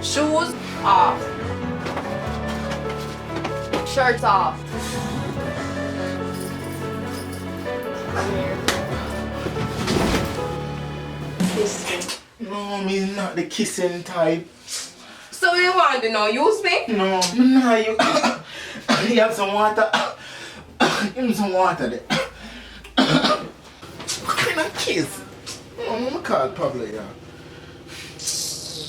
Shoes off. Shirts off. Kiss me. No, me not the kissing type. So you want to know? Use me? No, me not you. You have some water. Give me some water there. What kind of kiss? No, I'm call Pablo, yeah.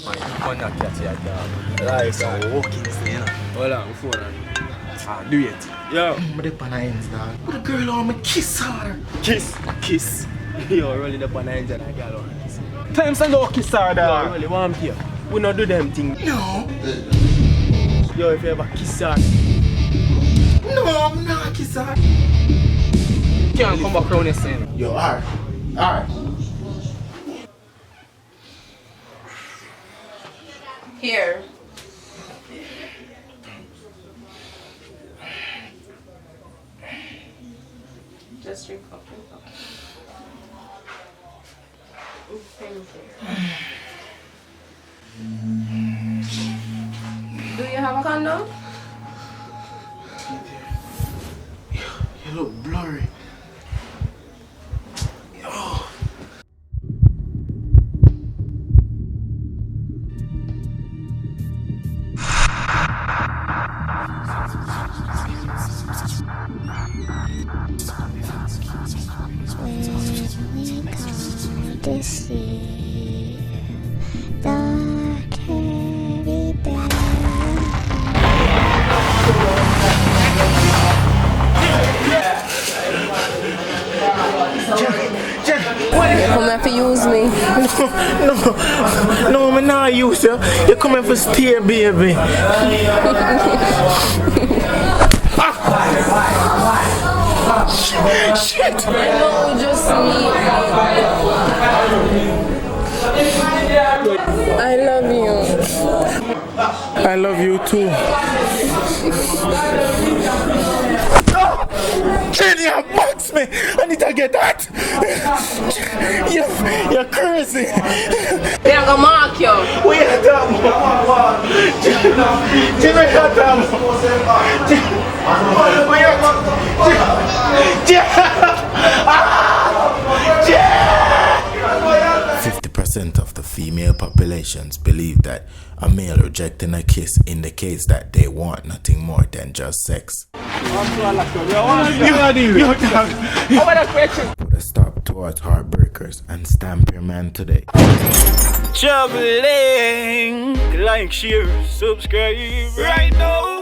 Man, you can't not catch your dog. Like, so walking thing, you know. Hold on, phone on. Ah, do it. Yo. But the panayins, dog. But the girl want me kiss her. Kiss. Yo, rolling up on the engine, I got on kiss. Times I go kiss her, dog. Yo, really want here. We not do them things. No. Yo, if you ever kiss her. No, I'm not kiss her. You can't come back around the same. Yo, alright. Alright. Here. Just drink up. Do you have a condom? You look blurry. Oh. To see the carry bag. Come here to use me. No, I'm not use you. You're coming for steer, baby. Shit. No, just me. I love you. I love you too. Jenny, you box me. I need to get that. You're crazy. They are gonna mark you. Wait a % of the female populations believe that a male rejecting a kiss indicates that they want nothing more than just sex. Put a stop towards heartbreakers and stamp your man today. Traveling, like, share, subscribe right now.